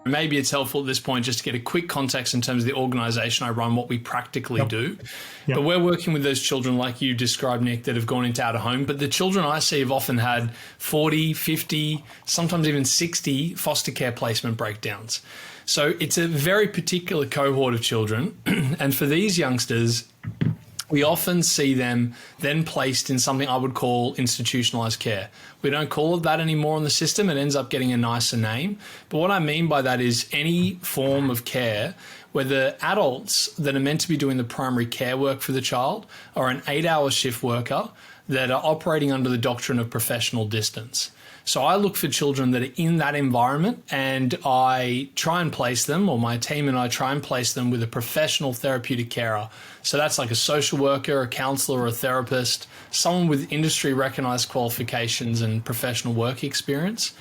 Maybe it's helpful at this point just to get a quick context in terms of the organisation I run, what we practically do. But we're working with those children like you described, Nick, that have gone into out of home. But the children I see have often had 40, 50, sometimes even 60 foster care placement breakdowns. So it's a very particular cohort of children. And for these youngsters, we often see them then placed in something I would call institutionalized care. We don't call it that anymore in the system. It ends up getting a nicer name. But what I mean by that is any form of care where the adults that are meant to be doing the primary care work for the child are an 8-hour shift worker that are operating under the doctrine of professional distance. So I look for children that are in that environment and I try and place them, or my team and I try and place them with a professional therapeutic carer. So that's like a social worker, a counsellor, or a therapist, someone with industry recognised qualifications and professional work experience.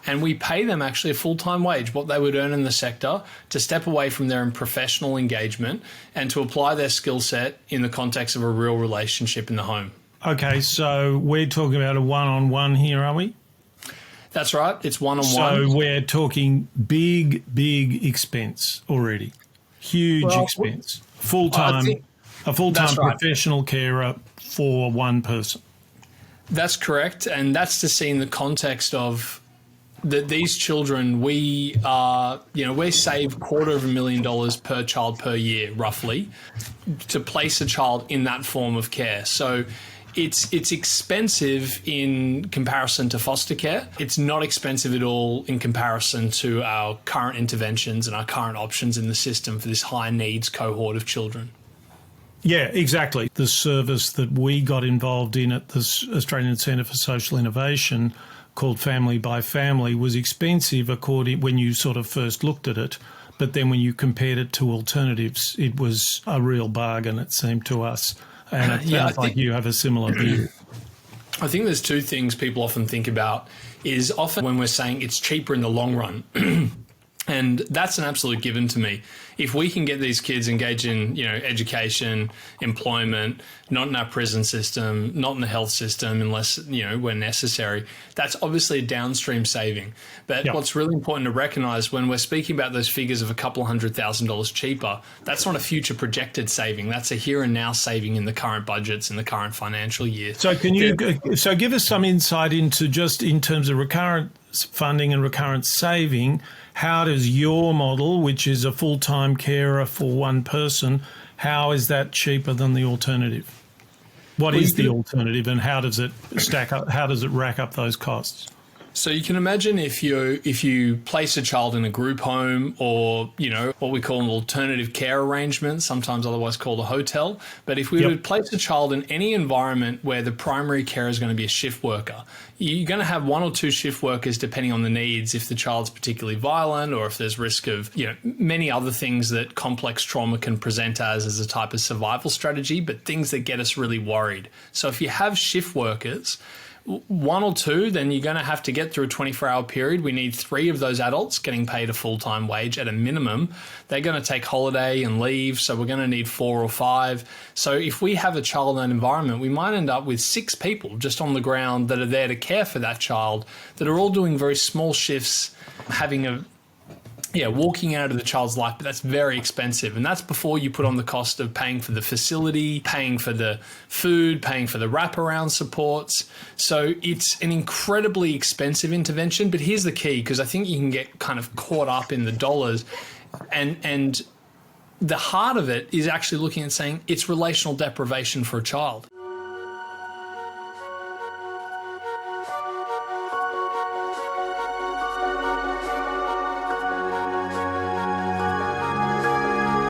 And we pay them actually a full-time wage, what they would earn in the sector, to step away from their professional engagement and to apply their skill set in the context of a real relationship in the home. Okay, so we're talking about a one-on-one here, are we? That's right. It's one-on-one. So we're talking big expense already. Huge expense. A full-time professional carer for one person. That's correct. And that's to see in the context of that these children, we save $250,000 per child per year, roughly, to place a child in that form of care. So it's expensive in comparison to foster care. It's not expensive at all in comparison to our current interventions and our current options in the system for this high needs cohort of children. Yeah, exactly. The service that we got involved in at the Australian Centre for Social Innovation, called Family by Family, was expensive when you sort of first looked at it. But then when you compared it to alternatives, it was a real bargain, it seemed to us. And it sounds like you have a similar view. I think there's two things people often think about is often when we're saying it's cheaper in the long run. And that's an absolute given to me. If we can get these kids engaged in, education, employment, not in our prison system, not in the health system, unless, when necessary, that's obviously a downstream saving. But what's really important to recognize when we're speaking about those figures of a couple $100,000 cheaper, that's not a future projected saving. That's a here and now saving in the current budgets in the current financial year. So so give us some insight into just in terms of recurrent funding and recurrent saving. How does your model, which is a full-time carer for one person, how is that cheaper than the alternative? What is the alternative and how does it stack up? How does it rack up those costs? So you can imagine if you place a child in a group home or, what we call an alternative care arrangement, sometimes otherwise called a hotel. But if we would place a child in any environment where the primary care is going to be a shift worker, you're going to have one or two shift workers depending on the needs if the child's particularly violent or if there's risk of, many other things that complex trauma can present as a type of survival strategy, but things that get us really worried. So if you have shift workers, one or two, then you're going to have to get through a 24-hour period. We need 3 of those adults getting paid a full-time wage at a minimum. They're going to take holiday and leave, so we're going to need 4 or 5. So if we have a child in that environment, we might end up with 6 people just on the ground that are there to care for that child, that are all doing very small shifts, having walking out of the child's life, but that's very expensive. And that's before you put on the cost of paying for the facility, paying for the food, paying for the wraparound supports. So it's an incredibly expensive intervention. But here's the key, because I think you can get kind of caught up in the dollars. And the heart of it is actually looking and saying it's relational deprivation for a child.